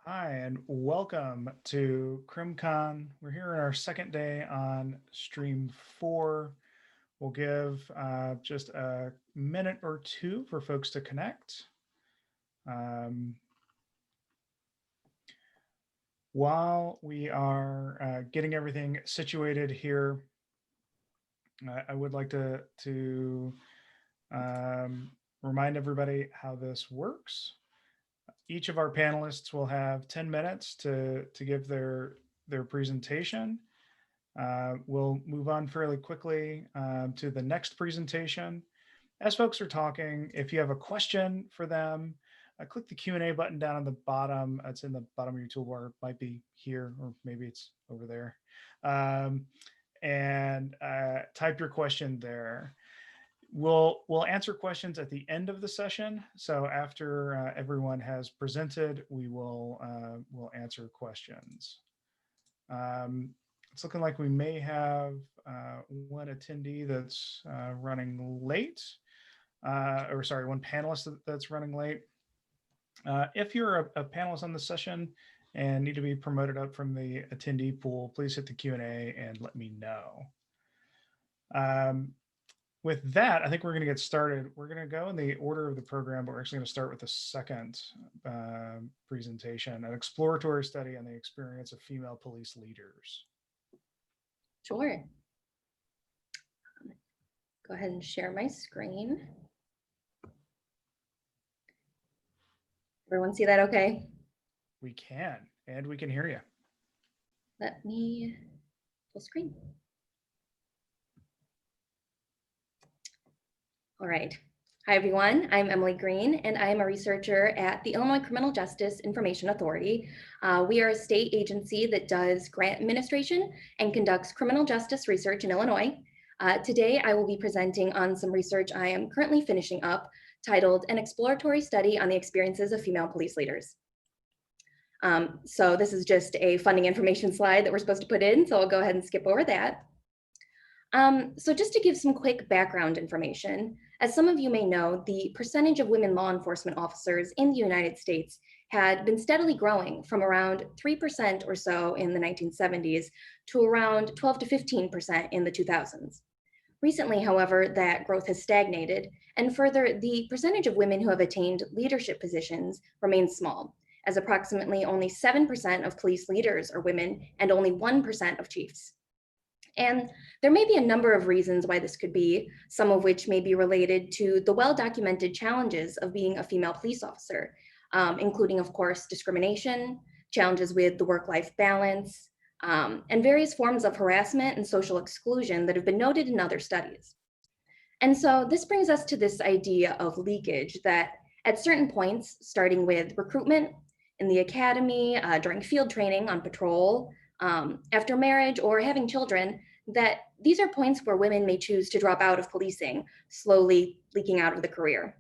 Hi, and welcome to CrimCon. We're here in our second day on stream 4. We'll give just a minute or two for folks to connect. While we are getting everything situated here, I would like to remind everybody how this works. Each of our panelists will have 10 minutes to give their presentation. We'll move on fairly quickly to the next presentation. As folks are talking, if you have a question for them, click the Q&A button down on the bottom. It's in the bottom of your toolbar. It might be here, or maybe it's over there. And type your question there. We'll answer questions at the end of the session. So after everyone has presented, we'll answer questions. It's looking like we may have one attendee that's running late, or sorry, one panelist that's running late. If you're a panelist on the session and need to be promoted up from the attendee pool, please hit the Q&A and let me know. With that, I think we're going to get started. We're going to go in the order of the program, but we're actually going to start with the second presentation, an exploratory study on the experience of female police leaders. Sure. Go ahead and share my screen. Everyone see that okay? We can, and we can hear you. Let me full screen. All right. Hi, everyone. I'm Emilee Green, and I am a researcher at the Illinois Criminal Justice Information Authority. We are a state agency that does grant administration and conducts criminal justice research in Illinois. Today, I will be presenting on some research I am currently finishing up titled An Exploratory Study on the Experiences of Female Police Leaders. So this is just a funding information slide that we're supposed to put in, so I'll go ahead and skip over that. So just to give some quick background information, as some of you may know, the percentage of women law enforcement officers in the United States had been steadily growing from around 3% or so in the 1970s to around 12 to 15% in the 2000s. Recently, however, that growth has stagnated, and further, the percentage of women who have attained leadership positions remains small, as approximately only 7% of police leaders are women and only 1% of chiefs. And there may be a number of reasons why this could be, some of which may be related to the well-documented challenges of being a female police officer, including, of course, discrimination, challenges with the work-life balance, and various forms of harassment and social exclusion that have been noted in other studies. And so this brings us to this idea of leakage that at certain points, starting with recruitment, in the academy, during field training on patrol, after marriage or having children, that these are points where women may choose to drop out of policing, slowly leaking out of the career.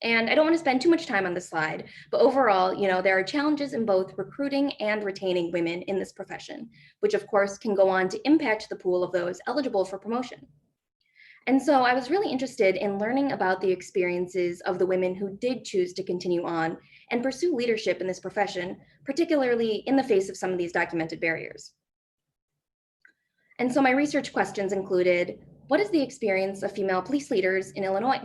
And I don't want to spend too much time on this slide, but overall, there are challenges in both recruiting and retaining women in this profession, which of course can go on to impact the pool of those eligible for promotion. And so I was really interested in learning about the experiences of the women who did choose to continue on and pursue leadership in this profession, particularly in the face of some of these documented barriers. And so my research questions included, what is the experience of female police leaders in Illinois?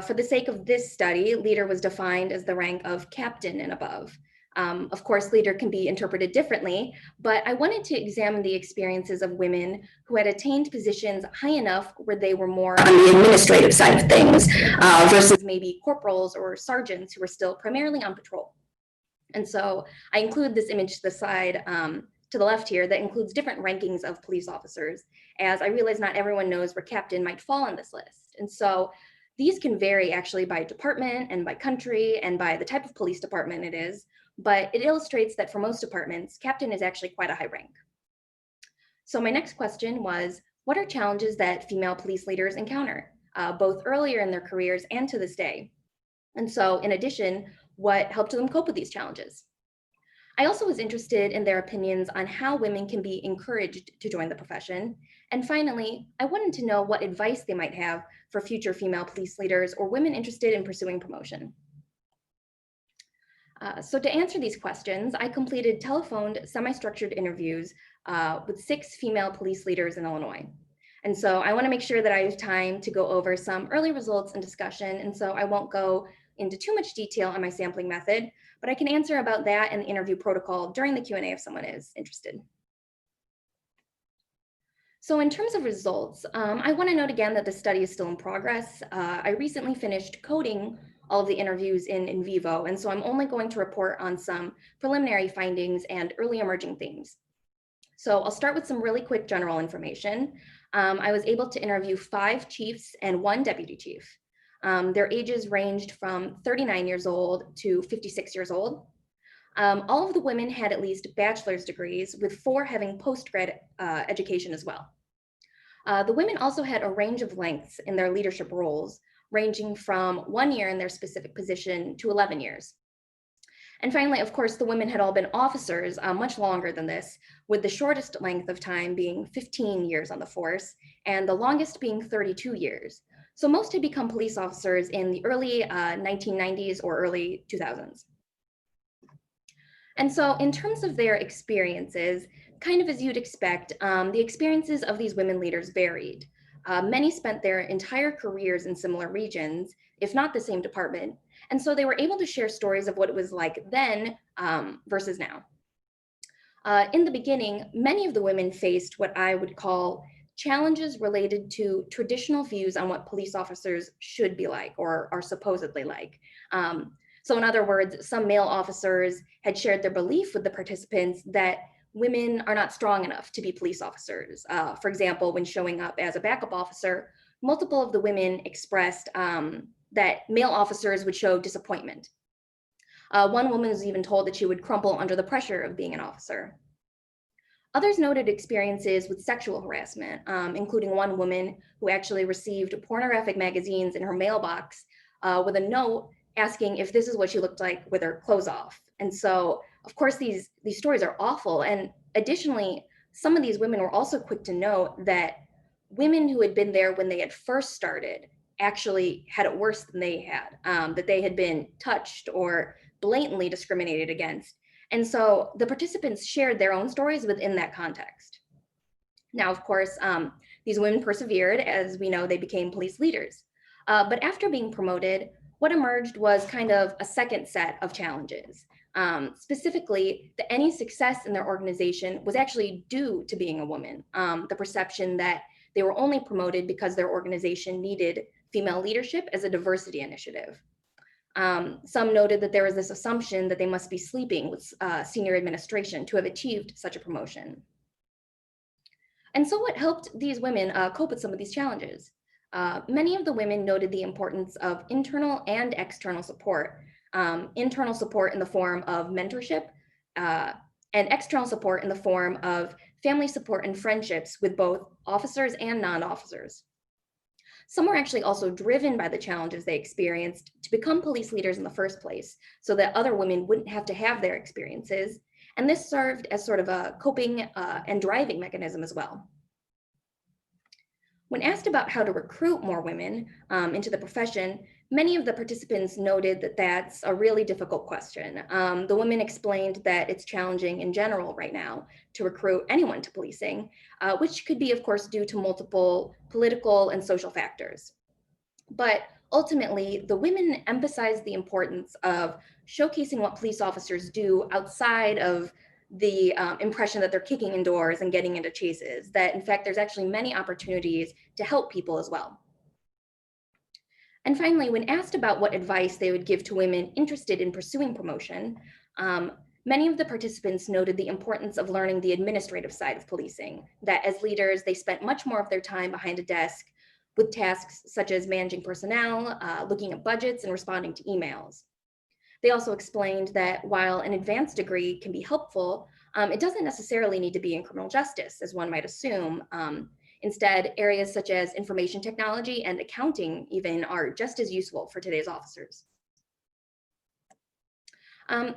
For the sake of this study, leader was defined as the rank of captain and above. Of course, leader can be interpreted differently, but I wanted to examine the experiences of women who had attained positions high enough where they were more on the administrative side of things versus maybe corporals or sergeants who were still primarily on patrol. And so I include this image to the side, to the left here, that includes different rankings of police officers, as I realize not everyone knows where captain might fall on this list. And so these can vary actually by department and by country and by the type of police department it is, but it illustrates that for most departments, captain is actually quite a high rank. So my next question was, what are challenges that female police leaders encounter, both earlier in their careers and to this day? And so in addition, what helped them cope with these challenges? I also was interested in their opinions on how women can be encouraged to join the profession. And finally, I wanted to know what advice they might have for future female police leaders or women interested in pursuing promotion. So to answer these questions, I completed telephoned semi-structured interviews with 6 female police leaders in Illinois. And so I want to make sure that I have time to go over some early results and discussion. And so I won't go into too much detail on my sampling method, but I can answer about that and the interview protocol during the Q&A if someone is interested. So in terms of results, I want to note again that the study is still in progress. I recently finished coding all of the interviews in vivo, and so I'm only going to report on some preliminary findings and early emerging themes. So I'll start with some really quick general information. I was able to interview 5 chiefs and 1 deputy chief. Their ages ranged from 39 years old to 56 years old. All of the women had at least bachelor's degrees, with 4 having post-grad education as well. The women also had a range of lengths in their leadership roles, ranging from 1 year in their specific position to 11 years. And finally, of course, the women had all been officers much longer than this, with the shortest length of time being 15 years on the force, and the longest being 32 years. So most had become police officers in the early 1990s or early 2000s. And so in terms of their experiences, kind of as you'd expect, the experiences of these women leaders varied. Many spent their entire careers in similar regions, if not the same department. And so they were able to share stories of what it was like then versus now. In the beginning, many of the women faced what I would call challenges related to traditional views on what police officers should be like or are supposedly like. So in other words, some male officers had shared their belief with the participants that women are not strong enough to be police officers. For example, when showing up as a backup officer, multiple of the women expressed that male officers would show disappointment. One woman was even told that she would crumple under the pressure of being an officer. Others noted experiences with sexual harassment, including one woman who actually received pornographic magazines in her mailbox with a note asking if this is what she looked like with her clothes off. And so, of course, these stories are awful. And additionally, some of these women were also quick to note that women who had been there when they had first started actually had it worse than they had, that they had been touched or blatantly discriminated against. And so the participants shared their own stories within that context. Now, of course, these women persevered. As we know, they became police leaders. But after being promoted, what emerged was kind of a second set of challenges. Specifically, that any success in their organization was actually due to being a woman. The perception that they were only promoted because their organization needed female leadership as a diversity initiative. Some noted that there was this assumption that they must be sleeping with senior administration to have achieved such a promotion. And so what helped these women cope with some of these challenges? Many of the women noted the importance of internal and external support. Internal support in the form of mentorship and external support in the form of family support and friendships with both officers and non-officers. Some were actually also driven by the challenges they experienced to become police leaders in the first place, so that other women wouldn't have to have their experiences. And this served as sort of a coping and driving mechanism as well. When asked about how to recruit more women into the profession, many of the participants noted that that's a really difficult question. The women explained that it's challenging in general right now to recruit anyone to policing, which could be, of course, due to multiple political and social factors. But ultimately, the women emphasized the importance of showcasing what police officers do outside of the impression that they're kicking in doors and getting into chases, that in fact, there's actually many opportunities to help people as well. And finally, when asked about what advice they would give to women interested in pursuing promotion, many of the participants noted the importance of learning the administrative side of policing, that as leaders, they spent much more of their time behind a desk with tasks such as managing personnel, looking at budgets, and responding to emails. They also explained that while an advanced degree can be helpful, it doesn't necessarily need to be in criminal justice, as one might assume. Instead, areas such as information technology and accounting even are just as useful for today's officers.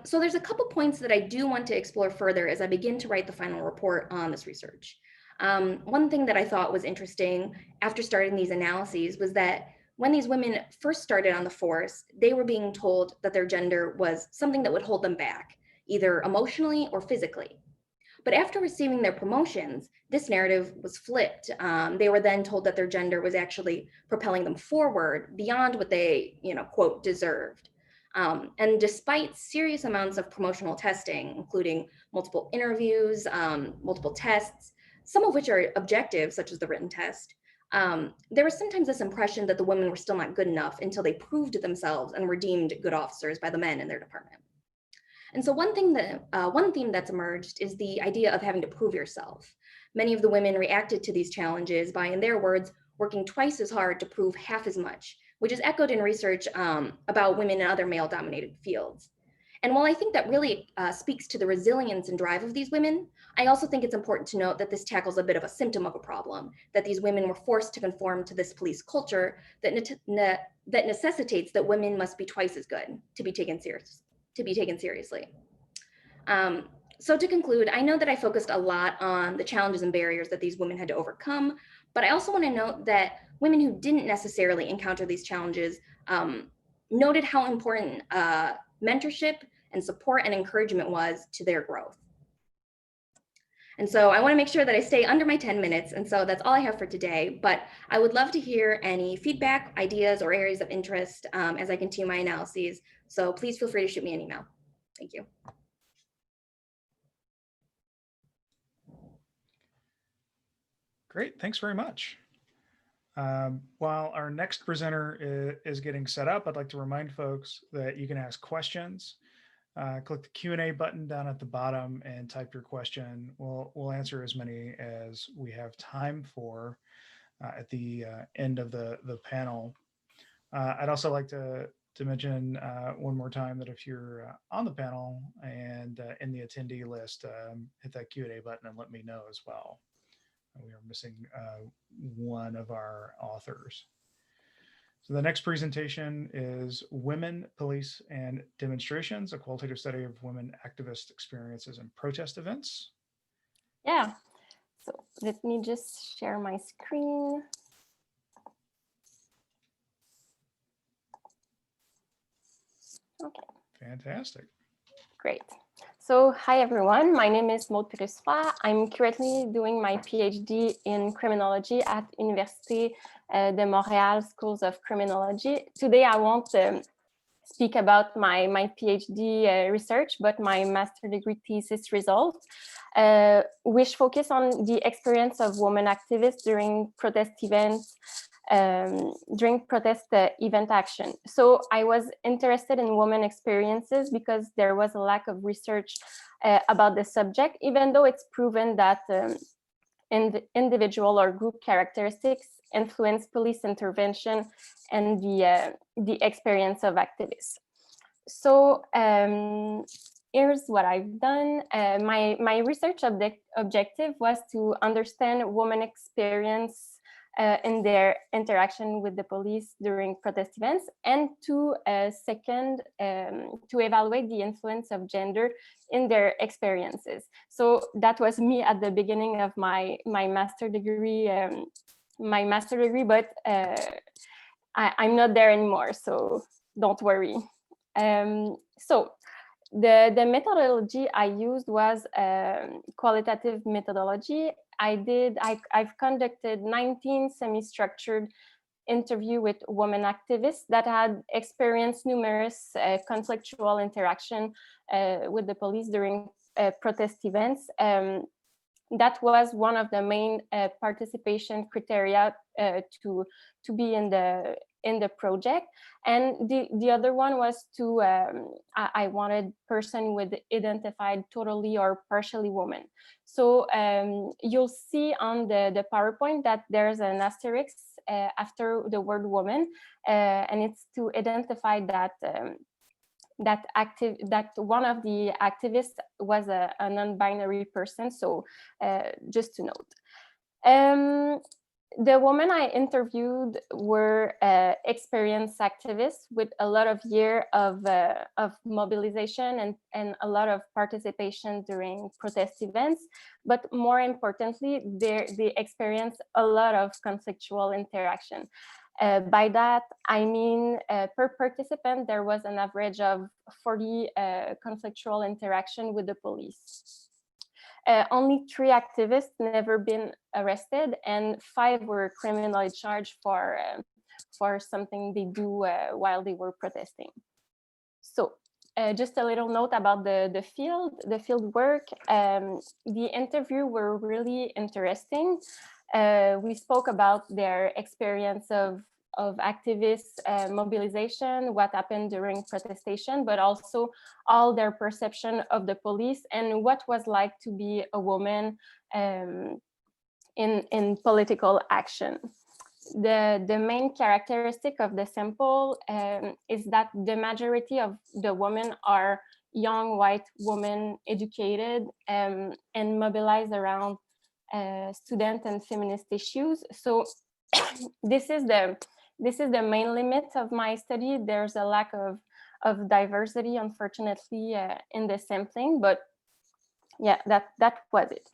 So there's a couple points that I do want to explore further as I begin to write the final report on this research. One thing that I thought was interesting after starting these analyses was that when these women first started on the force, they were being told that their gender was something that would hold them back, either emotionally or physically. But after receiving their promotions, this narrative was flipped. They were then told that their gender was actually propelling them forward beyond what they, quote, deserved. And despite serious amounts of promotional testing, including multiple interviews, multiple tests, some of which are objective, such as the written test, there was sometimes this impression that the women were still not good enough until they proved themselves and were deemed good officers by the men in their department. And so one theme that's emerged is the idea of having to prove yourself. Many of the women reacted to these challenges by, in their words, working twice as hard to prove half as much, which is echoed in research about women in other male-dominated fields. And while I think that really speaks to the resilience and drive of these women, I also think it's important to note that this tackles a bit of a symptom of a problem, that these women were forced to conform to this police culture that necessitates that women must be twice as good to be taken seriously. So to conclude, I know that I focused a lot on the challenges and barriers that these women had to overcome, but I also want to note that women who didn't necessarily encounter these challenges noted how important mentorship and support and encouragement was to their growth. And so I want to make sure that I stay under my 10 minutes. And so that's all I have for today. But I would love to hear any feedback, ideas, or areas of interest as I continue my analyses. So please feel free to shoot me an email. Thank you. Great, thanks very much. While our next presenter is getting set up, I'd like to remind folks that you can ask questions. Click the Q&A button down at the bottom and type your question. We'll answer as many as we have time for at the end of the panel. I'd also like to mention one more time that if you're on the panel and in the attendee list, hit that Q&A button and let me know as well. We are missing one of our authors. So the next presentation is Women, Police, and Demonstrations, a qualitative study of women activist experiences and protest events. Yeah, so let me just share my screen. Okay. Fantastic. Great. So hi everyone, my name is Maude Pérusse-Roy. I'm currently doing my PhD in criminology at Université de Montréal Schools of Criminology. Today I won't speak about my PhD research, but my master degree thesis results, which focus on the experience of women activists during protest events, event action. So I was interested in women experiences because there was a lack of research about the subject, even though it's proven that individual or group characteristics influence police intervention and the experience of activists. So here's what I've done. My research objective was to understand women experience in their interaction with the police during protest events, and to second, to evaluate the influence of gender in their experiences. So that was me at the beginning of my master degree, but I'm not there anymore, so don't worry. So the methodology I used was qualitative methodology. I've conducted 19 semi-structured interviews with women activists that had experienced numerous conflictual interaction with the police during protest events. That was one of the main participation criteria to be in the project, and the other one was to I wanted person with identified totally or partially woman. So you'll see on the PowerPoint that there's an asterisk after the word woman, and it's to identify that that one of the activists was a non-binary person. So just to note. The women I interviewed were experienced activists with a lot of years of mobilization and a lot of participation during protest events. But more importantly, they experienced a lot of conflictual interaction. By that, I mean per participant, there was an average of 40 conflictual interaction with the police. Only 3 activists never been arrested, and 5 were criminally charged for something they do while they were protesting. So just a little note about the field work. The interview were really interesting. We spoke about their experience of activist mobilization, what happened during protestation, but also all their perception of the police and what was like to be a woman in political action. The main characteristic of the sample is that the majority of the women are young white women, educated and mobilized around student and feminist issues. So this is the main limit of my study. There's a lack of diversity, unfortunately, in the sampling, but yeah, that was it.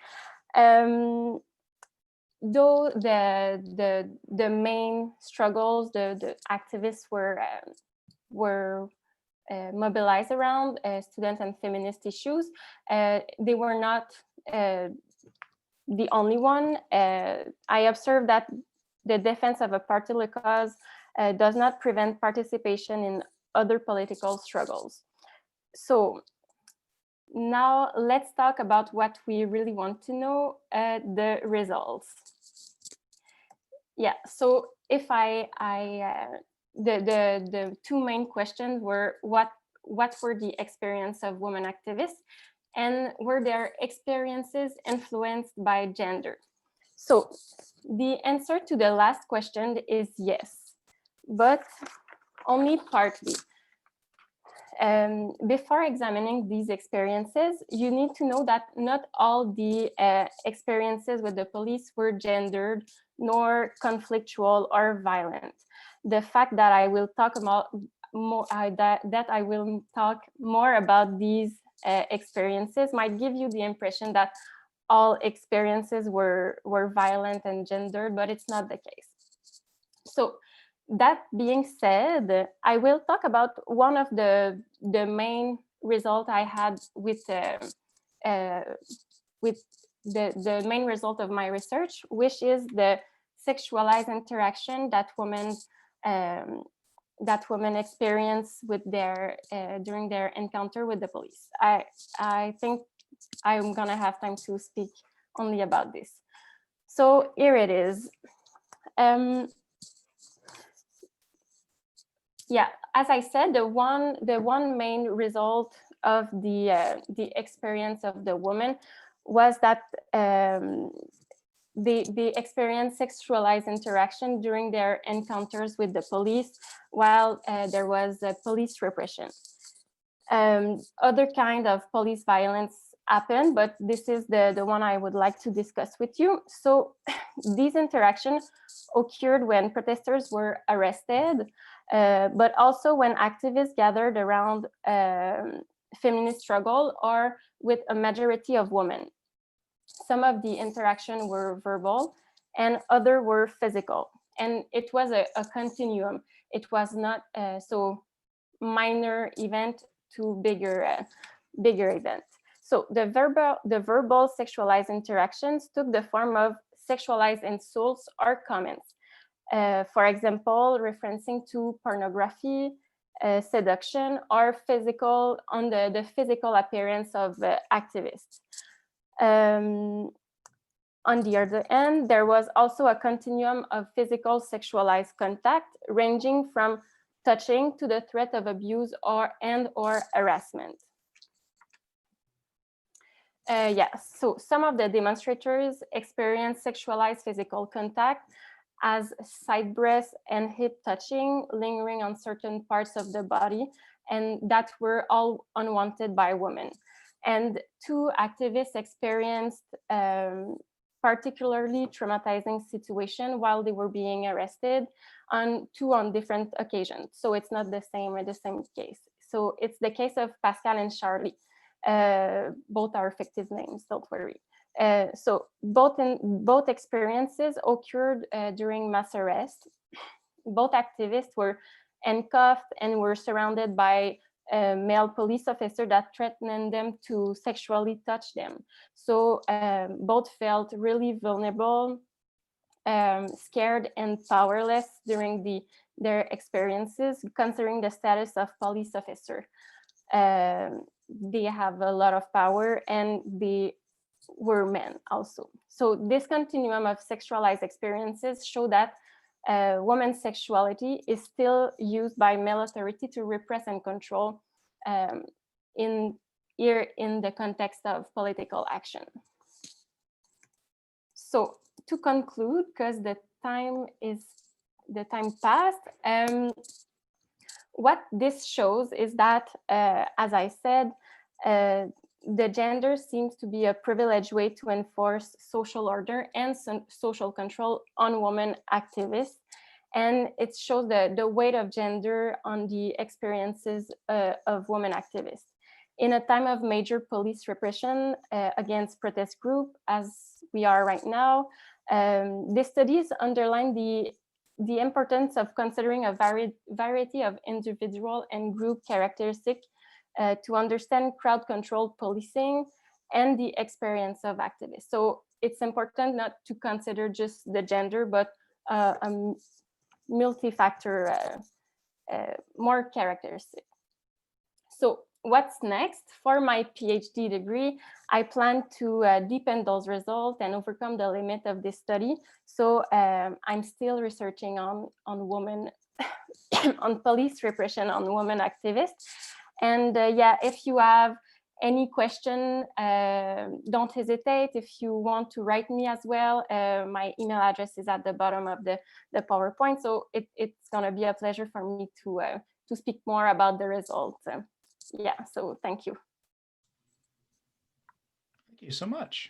Though the main struggles the activists were mobilized around student and feminist issues, they were not the only one. I observed that the defense of a particular cause does not prevent participation in other political struggles. So now let's talk about what we really want to know, the results. Yeah, so if the 2 main questions were what were the experience of women activists, and were their experiences influenced by gender? So the answer to the last question is yes, but only partly. Before examining these experiences, you need to know that not all the experiences with the police were gendered, nor conflictual or violent. The fact that I will talk about more, that I will talk more about these experiences might give you the impression that all experiences were violent and gendered, but it's not the case. So that being said, I will talk about one of the main results I had with the main result of my research, which is the sexualized interaction that women experience with their during their encounter with the police. I think I'm gonna have time to speak only about this. So here it is. Yeah, as I said, the one main result of the experience of the woman was that they experienced sexualized interaction during their encounters with the police while there was police repression. Other kind of police violence happened, but this is the one I would like to discuss with you. So these interactions occurred when protesters were arrested, but also when activists gathered around feminist struggle or with a majority of women. Some of the interaction were verbal and other were physical. And it was a continuum. It was not so minor event to bigger event. So the verbal sexualized interactions took the form of sexualized insults or comments. For example, referencing to pornography, seduction, or physical on the physical appearance of activists. On the other end, there was also a continuum of physical sexualized contact, ranging from touching to the threat of abuse or harassment. Yes, so some of the demonstrators experienced sexualized physical contact as side breaths and hip touching, lingering on certain parts of the body, and that were all unwanted by women. And 2 activists experienced particularly traumatizing situation while they were being arrested on different occasions. So it's not the same case. So it's the case of Pascal and Charlie. Both are fictive names, don't worry. So both experiences occurred during mass arrest. both activists were handcuffed and were surrounded by a male police officer that threatened them to sexually touch them. So both felt really vulnerable, scared and powerless during their experiences, considering the status of police officer. They have a lot of power and they were men also. So this continuum of sexualized experiences show that women's sexuality is still used by male authority to repress and control in the context of political action. So to conclude, because the time passed, what this shows is that, as I said, the gender seems to be a privileged way to enforce social order and social control on women activists. And it shows the weight of gender on the experiences of women activists. In a time of major police repression against protest groups, as we are right now, these studies underline the importance of considering a variety of individual and group characteristics to understand crowd-controlled policing and the experience of activists. So it's important not to consider just the gender, but a multi-factor, more characteristic. So what's next? For my PhD degree, I plan to deepen those results and overcome the limit of this study. So I'm still researching on women, on police repression on women activists. And yeah, if you have any question, don't hesitate. If you want to write me as well, my email address is at the bottom of the PowerPoint. So it's gonna be a pleasure for me to speak more about the results. Yeah, so thank you. Thank you so much.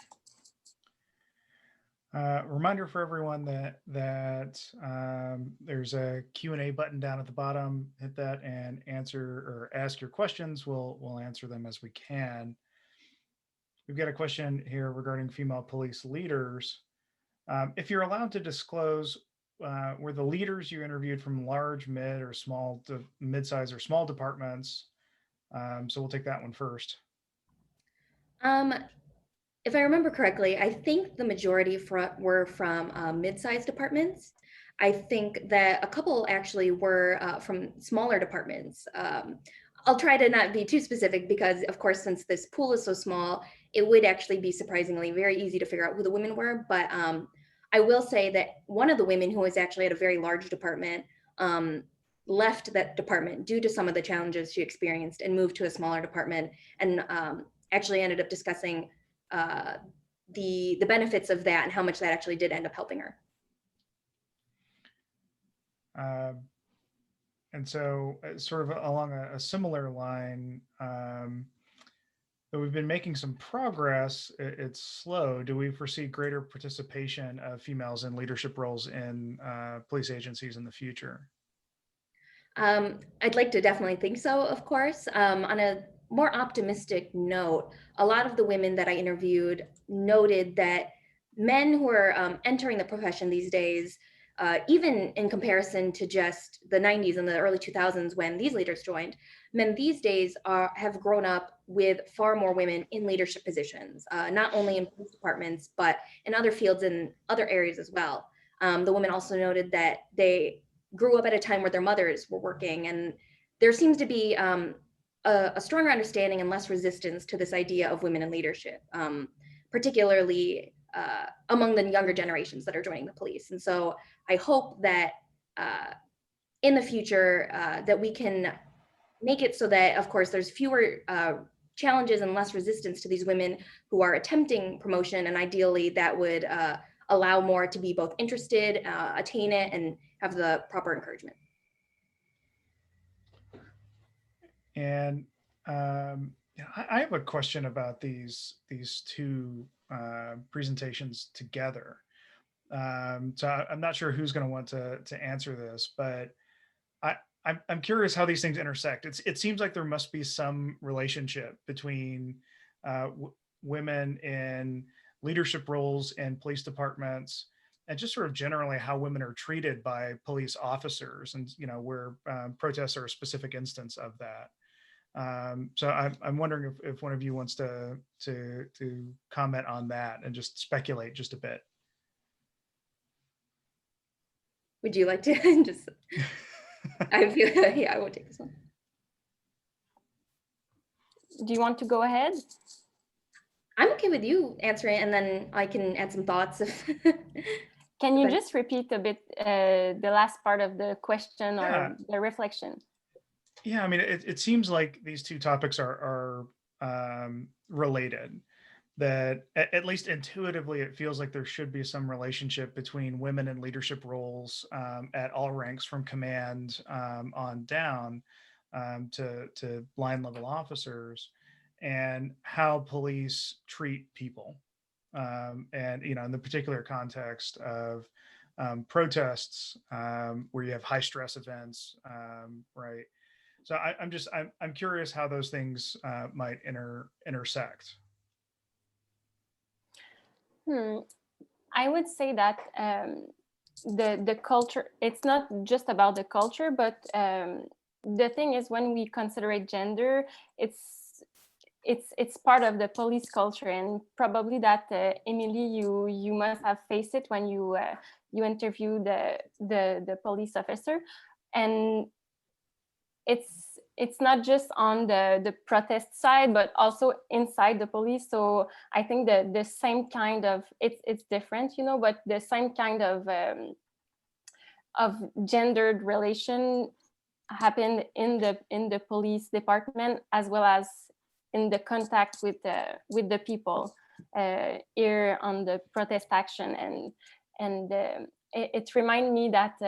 Reminder for everyone that there's a Q&A button down at the bottom. Hit that and answer or ask your questions. We'll answer them as we can. We've got a question here regarding female police leaders. If you're allowed to disclose, were the leaders you interviewed from large, mid, or small to mid-size or small departments? So we'll take that one first. If I remember correctly, I think the majority were from mid-sized departments. I think that a couple actually were from smaller departments. I'll try to not be too specific because, of course, since this pool is so small, it would actually be surprisingly very easy to figure out who the women were. But I will say that one of the women who was actually at a very large department left that department due to some of the challenges she experienced and moved to a smaller department, and actually ended up discussing the benefits of that and how much that actually did end up helping her. And so sort of along a similar line, though we've been making some progress, it's slow. Do we foresee greater participation of females in leadership roles in police agencies in the future? I'd like to definitely think so, of course. On a more optimistic note, a lot of the women that I interviewed noted that men who are entering the profession these days, even in comparison to just the 90s and the early 2000s when these leaders joined, men these days have grown up with far more women in leadership positions, not only in police departments, but in other fields and other areas as well. The women also noted that they grew up at a time where their mothers were working, and there seems to be a stronger understanding and less resistance to this idea of women in leadership, particularly among the younger generations that are joining the police. And so I hope that in the future that we can make it so that, of course, there's fewer challenges and less resistance to these women who are attempting promotion, and ideally that would allow more to be both interested, attain it, and have the proper encouragement. And I have a question about these two presentations together. So I'm not sure who's going to want to answer this, but I'm curious how these things intersect. It seems like there must be some relationship between women in leadership roles in police departments and just sort of generally how women are treated by police officers, and where protests are a specific instance of that. So I'm wondering if one of you wants to comment on that and just speculate just a bit. Would you like to just? I feel yeah, I will take this one. Do you want to go ahead? I'm okay with you answering it, and then I can add some thoughts. Can you just repeat a bit the last part of the question or the reflection? Yeah, I mean, it seems like these two topics are related. That at least intuitively, it feels like there should be some relationship between women in leadership roles at all ranks, from command on down to line level officers, and how police treat people. And in the particular context of protests, where you have high stress events, right? So I'm curious how those things might intersect. I would say that the culture, it's not just about the culture, but the thing is, when we consider gender, it's part of the police culture, and probably that Emilee, you must have faced it when you interview the police officer, and it's not just on the protest side, but also inside the police. So I think that the same kind of, it's different, but the same kind of gendered relation happened in the police department, as well as in the contact with the people here on the protest action. And it reminded me that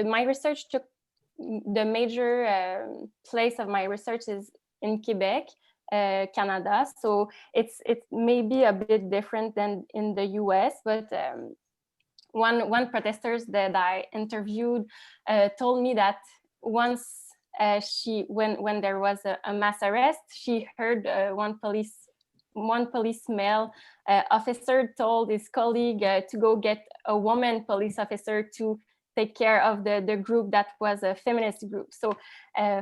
my research took, the major place of my research is in Quebec, Canada. So it's maybe a bit different than in the US, but one protesters that I interviewed told me that once when there was a mass arrest, she heard one police male officer told his colleague to go get a woman police officer to take care of the group that was a feminist group. So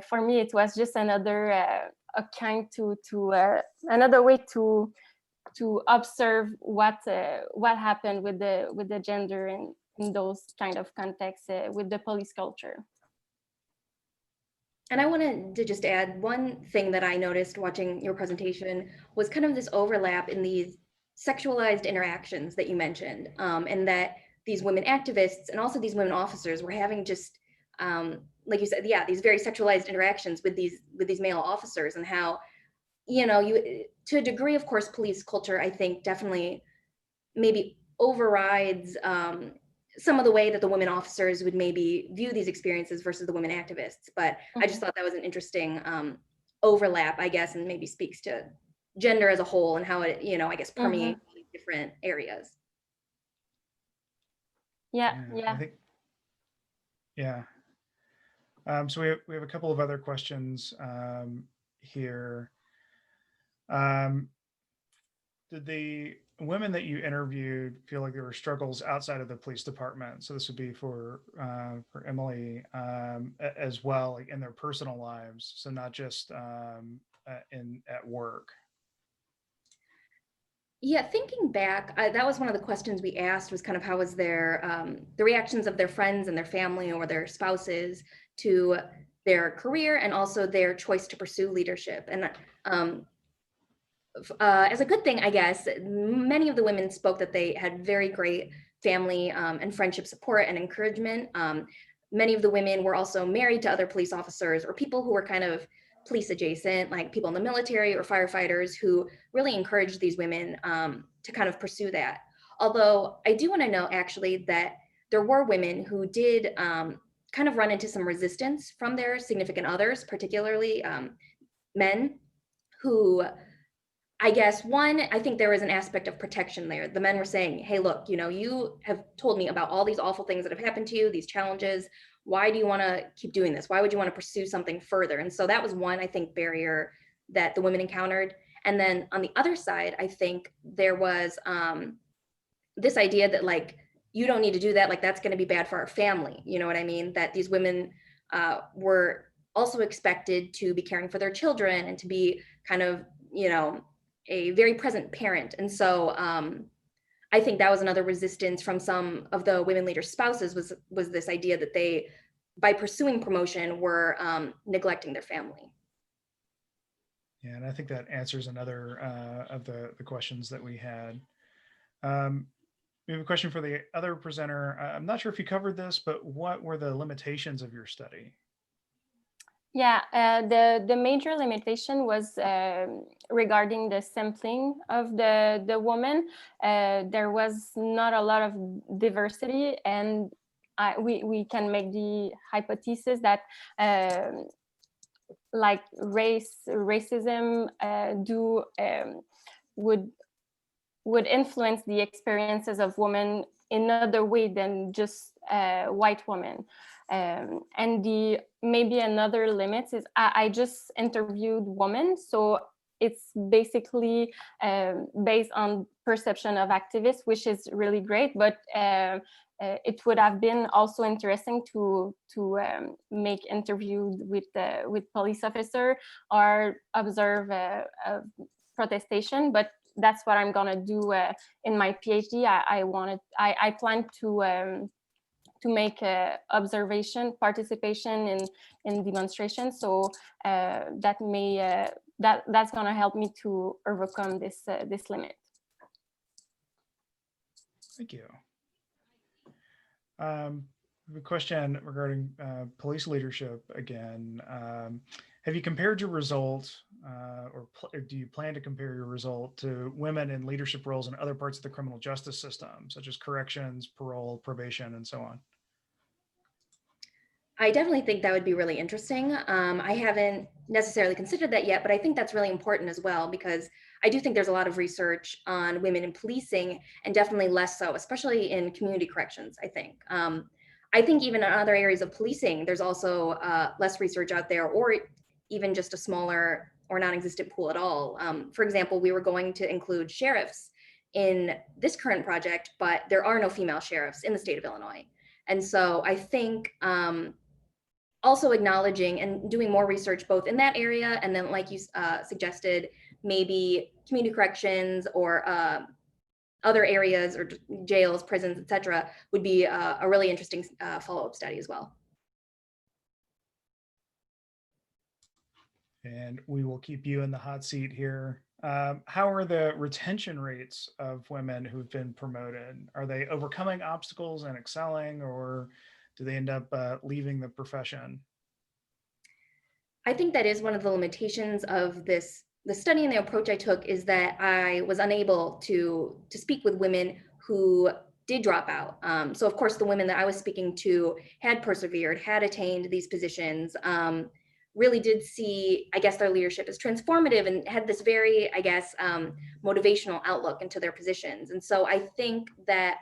for me, it was just another a kind to another way to observe what happened with the gender in those kind of contexts with the police culture. And I wanted to just add one thing that I noticed watching your presentation was kind of this overlap in these sexualized interactions that you mentioned, and that these women activists and also these women officers were having just, like you said, yeah, these very sexualized interactions with these male officers, and how, you, to a degree, of course, police culture, I think, definitely maybe overrides some of the way that the women officers would maybe view these experiences versus the women activists. But I just thought that was an interesting overlap, I guess, and maybe speaks to gender as a whole and how it, I guess, permeates different areas. Yeah. I think, yeah. So we have a couple of other questions here. Did the women that you interviewed feel like there were struggles outside of the police department? So this would be for Emilee as well, like in their personal lives. So not just at work. Yeah, thinking back, that was one of the questions we asked, was kind of how was their the reactions of their friends and their family or their spouses to their career, and also their choice to pursue leadership. And as a good thing, I guess, many of the women spoke that they had very great family and friendship support and encouragement. Many of the women were also married to other police officers or people who were kind of police adjacent, like people in the military or firefighters, who really encouraged these women to kind of pursue that. Although I do want to note, actually, that there were women who did kind of run into some resistance from their significant others, particularly men, who, I guess, one, I think there was an aspect of protection there. The men were saying, hey, look, you have told me about all these awful things that have happened to you, these challenges. Why do you want to keep doing this? Why would you want to pursue something further? And so that was one, I think, barrier that the women encountered. And then on the other side, I think there was this idea that like, you don't need to do that, like that's going to be bad for our family, you know what I mean? That these women were also expected to be caring for their children and to be kind of, you know, a very present parent. And so I think that was another resistance from some of the women leaders' spouses was this idea that they, by pursuing promotion, were neglecting their family. Yeah, and I think that answers another of the questions that we had. We have a question for the other presenter. I'm not sure if you covered this, but what were the limitations of your study? Yeah, the major limitation was regarding the sampling of the woman. There was not a lot of diversity, and we can make the hypothesis that like racism would influence the experiences of women in another way than just white women. And maybe another limit is I just interviewed women, so it's basically based on perception of activists, which is really great, but it would have been also interesting to make interviews with police officer or observe a protestation, but that's what I'm gonna do in my PhD. I plan to make observation participation in demonstration, so that's gonna help me to overcome this limit. Thank you. A question regarding police leadership again. Have you compared your result, or do you plan to compare your result to women in leadership roles in other parts of the criminal justice system, such as corrections, parole, probation, and so on? I definitely think that would be really interesting. I haven't necessarily considered that yet, but I think that's really important as well, because I do think there's a lot of research on women in policing, and definitely less so, especially in community corrections, I think. I think even in other areas of policing, there's also less research out there, or even just a smaller or non-existent pool at all. For example, we were going to include sheriffs in this current project, but there are no female sheriffs in the state of Illinois. And so I think also acknowledging and doing more research both in that area, and then like you suggested, maybe community corrections or other areas or jails, prisons, etc., would be a really interesting follow-up study as well. And we will keep you in the hot seat here. How are the retention rates of women who've been promoted? Are they overcoming obstacles and excelling, or do they end up leaving the profession? I think that is one of the limitations of the study and the approach I took, is that I was unable to speak with women who did drop out. So of course, the women that I was speaking to had persevered, had attained these positions, really did see, I guess, their leadership as transformative, and had this very, I guess, motivational outlook into their positions. And so I think that,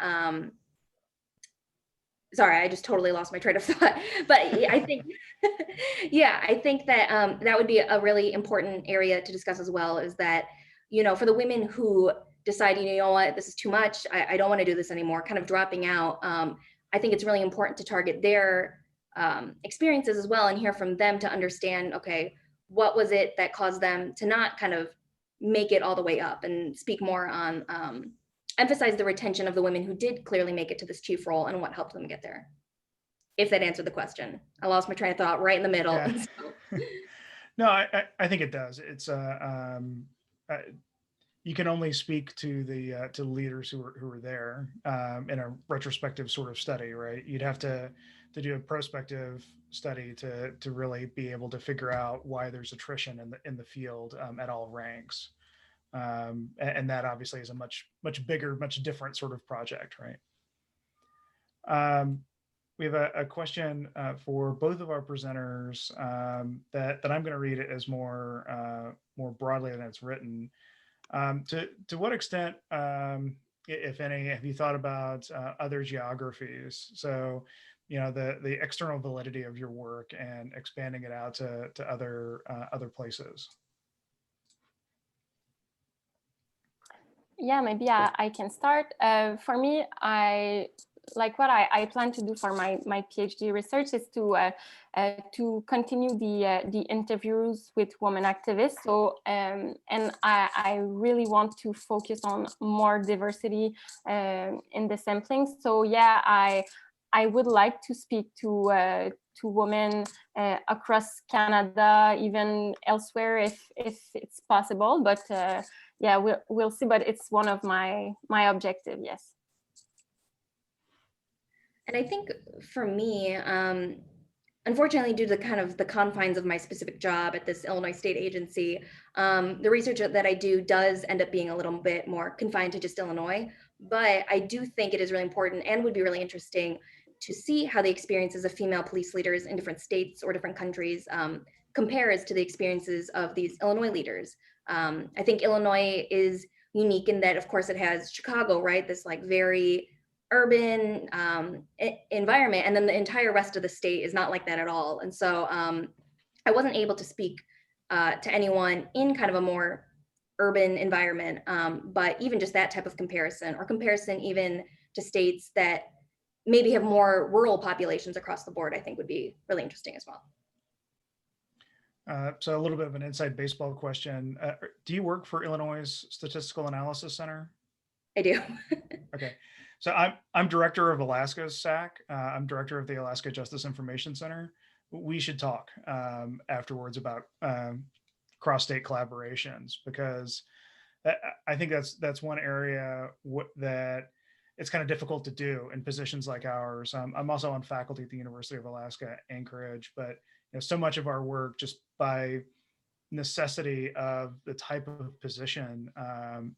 sorry, I just totally lost my train of thought, but I think, yeah, I think that that would be a really important area to discuss as well, is that, you know, for the women who decide, you know what, this is too much, I don't want to do this anymore, kind of dropping out, I think it's really important to target their experiences as well, and hear from them to understand, okay, what was it that caused them to not kind of make it all the way up, and speak more on emphasize the retention of the women who did clearly make it to this chief role and what helped them get there. If that answered the question. I lost my train of thought right in the middle. Yeah. So. No, I think it does. It's you can only speak to the leaders who were there in a retrospective sort of study, right? You'd have to do a prospective study to really be able to figure out why there's attrition in the field at all ranks, and that obviously is a much bigger, much different sort of project, right? We have a question for both of our presenters that I'm going to read it as more broadly than it's written. To what extent, if any, have you thought about other geographies? So, you know, the external validity of your work and expanding it out to other places. Yeah, maybe I can start. For me, I plan to do for my PhD research is to continue the interviews with women activists. So and I really want to focus on more diversity in the sampling. So yeah, I would like to speak to women across Canada, even elsewhere if it's possible. But yeah, we'll see. But it's one of my objective. Yes. And I think for me, unfortunately, due to kind of the confines of my specific job at this Illinois state agency, the research that I do does end up being a little bit more confined to just Illinois. But I do think it is really important and would be really interesting to see how the experiences of female police leaders in different states or different countries compares to the experiences of these Illinois leaders. I think Illinois is unique in that, of course, it has Chicago, right? This like very urban environment, and then the entire rest of the state is not like that at all. And so I wasn't able to speak to anyone in kind of a more urban environment, but even just that type of comparison, or comparison even to states that maybe have more rural populations across the board, I think would be really interesting as well. So a little bit of an inside baseball question. Do you work for Illinois' Statistical Analysis Center? I do. Okay. So I'm director of Alaska's SAC. I'm director of the Alaska Justice Information Center. We should talk afterwards about cross-state collaborations, because I think that's one area that it's kind of difficult to do in positions like ours. I'm also on faculty at the University of Alaska, Anchorage, but so much of our work, just by necessity of the type of position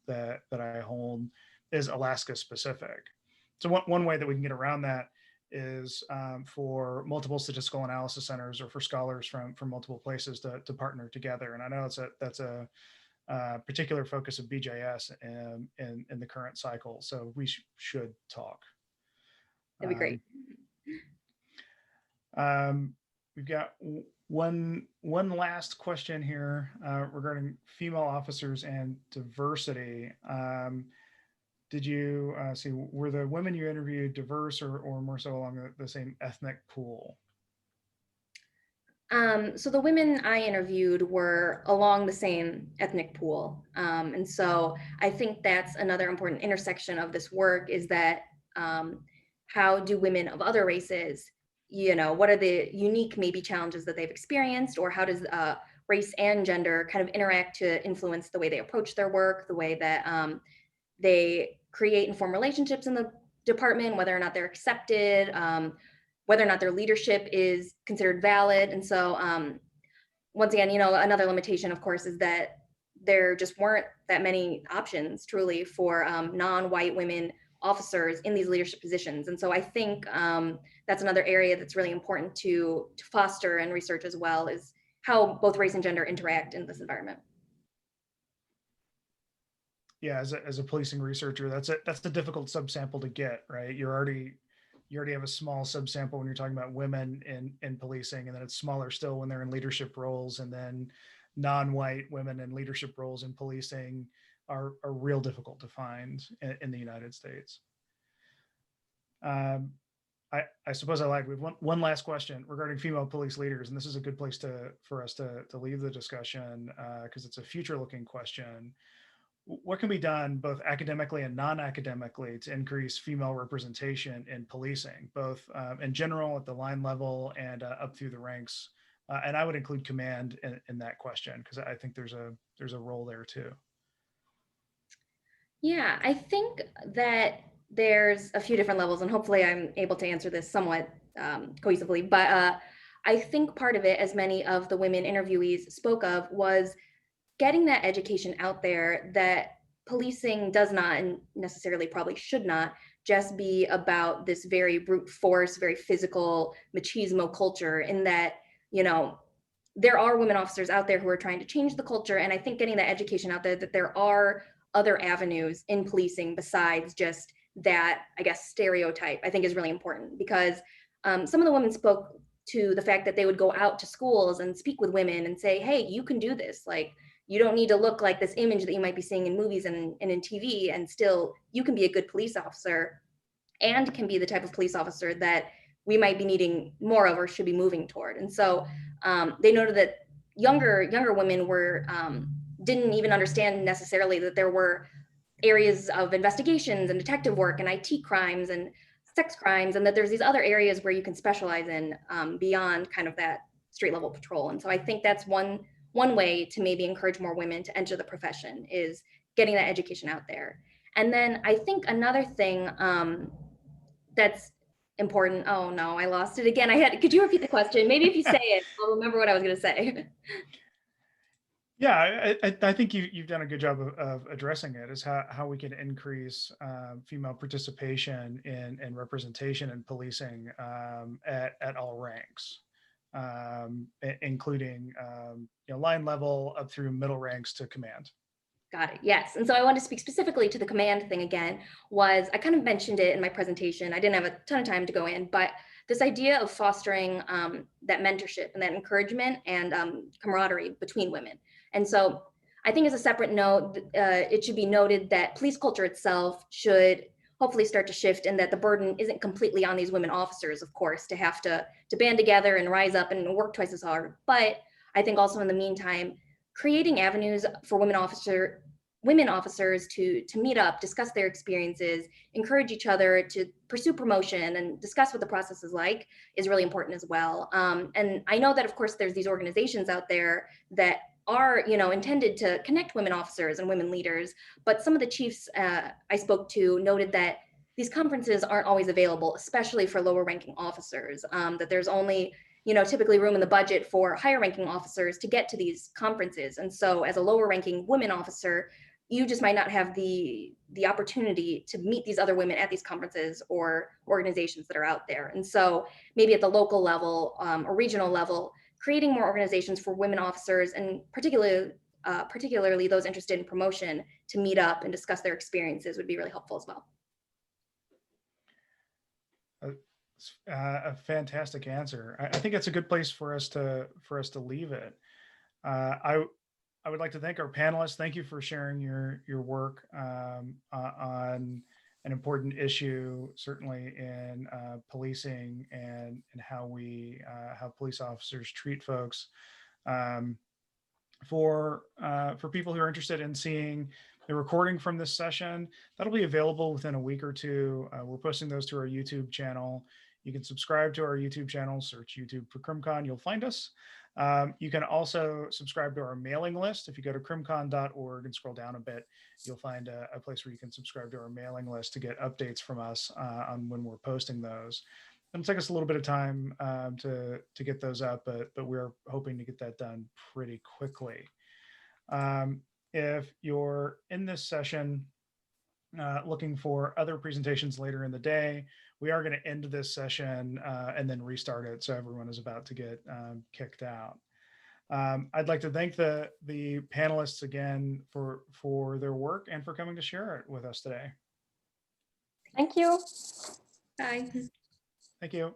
that I hold, is Alaska specific. So one way that we can get around that is for multiple statistical analysis centers, or for scholars from multiple places to partner together. And I know that's a particular focus of BJS in the current cycle. So we should talk. That'd be great. We've got one last question here regarding female officers and diversity. Did you see, were the women you interviewed diverse or more so along the same ethnic pool? So the women I interviewed were along the same ethnic pool. And so I think that's another important intersection of this work, is that how do women of other races, what are the unique maybe challenges that they've experienced, or how does race and gender kind of interact to influence the way they approach their work, the way that they create and form relationships in the department, whether or not they're accepted, whether or not their leadership is considered valid. And so once again, another limitation, of course, is that there just weren't that many options truly for non-white women officers in these leadership positions. And so I think that's another area that's really important to foster and research as well, is how both race and gender interact in this environment. Yeah, as a policing researcher, that's a difficult subsample to get, right? You already have a small subsample when you're talking about women in policing, and then it's smaller still when they're in leadership roles, and then non-white women in leadership roles in policing are real difficult to find in the United States. I suppose we have one last question regarding female police leaders, and this is a good place for us to leave the discussion, because it's a future-looking question. What can be done both academically and non-academically to increase female representation in policing, both in general at the line level and up through the ranks? And I would include command in that question, because I think there's a role there too. Yeah, I think that there's a few different levels, and hopefully I'm able to answer this somewhat cohesively. But I think part of it, as many of the women interviewees spoke of, was getting that education out there that policing does not, and necessarily probably should not, just be about this very brute force, very physical machismo culture, in that, there are women officers out there who are trying to change the culture. And I think getting that education out there, that there are other avenues in policing besides just that, I guess, stereotype, I think is really important, because some of the women spoke to the fact that they would go out to schools and speak with women and say, hey, you can do this. Like, you don't need to look like this image that you might be seeing in movies and in TV, and still you can be a good police officer and can be the type of police officer that we might be needing more of or should be moving toward. And so they noted that younger women were didn't even understand necessarily that there were areas of investigations and detective work and IT crimes and sex crimes, and that there's these other areas where you can specialize in beyond kind of that street level patrol. And so I think that's one way to maybe encourage more women to enter the profession, is getting that education out there. And then I think another thing that's important. Oh no, I lost it again. Could you repeat the question? Maybe if you say it, I'll remember what I was going to say. Yeah, I think you've done a good job of addressing it, is how we can increase female participation in representation and policing at all ranks, including line level up through middle ranks to command. Got it. Yes. And so I want to speak specifically to the command thing again. I kind of mentioned it in my presentation. I didn't have a ton of time to go in, but this idea of fostering that mentorship and that encouragement and camaraderie between women. And so I think as a separate note, it should be noted that police culture itself should hopefully start to shift, and that the burden isn't completely on these women officers, of course, to have to band together and rise up and work twice as hard. But I think also in the meantime, creating avenues for women officers to meet up, discuss their experiences, encourage each other to pursue promotion and discuss what the process is like is really important as well. And I know that, of course, there's these organizations out there that are intended to connect women officers and women leaders, but some of the chiefs I spoke to noted that these conferences aren't always available, especially for lower ranking officers, that there's only typically room in the budget for higher ranking officers to get to these conferences. And so as a lower ranking women officer, you just might not have the opportunity to meet these other women at these conferences or organizations that are out there. And so maybe at the local level or regional level, creating more organizations for women officers, and particularly those interested in promotion, to meet up and discuss their experiences would be really helpful as well. A fantastic answer. I think it's a good place for us to leave it. I would like to thank our panelists. Thank you for sharing your work on an important issue, certainly in policing and how police officers treat folks. For people who are interested in seeing the recording from this session, that'll be available within a week or two. We're posting those to our YouTube channel. You can subscribe to our YouTube channel, search YouTube for CrimCon, you'll find us. You can also subscribe to our mailing list. If you go to crimcon.org and scroll down a bit, you'll find a place where you can subscribe to our mailing list to get updates from us on when we're posting those. It'll take us a little bit of time to get those up, but we're hoping to get that done pretty quickly. If you're in this session looking for other presentations later in the day, we are going to end this session and then restart it, so everyone is about to get kicked out. I'd like to thank the panelists again for their work and for coming to share it with us today. Thank you. Bye. Thank you.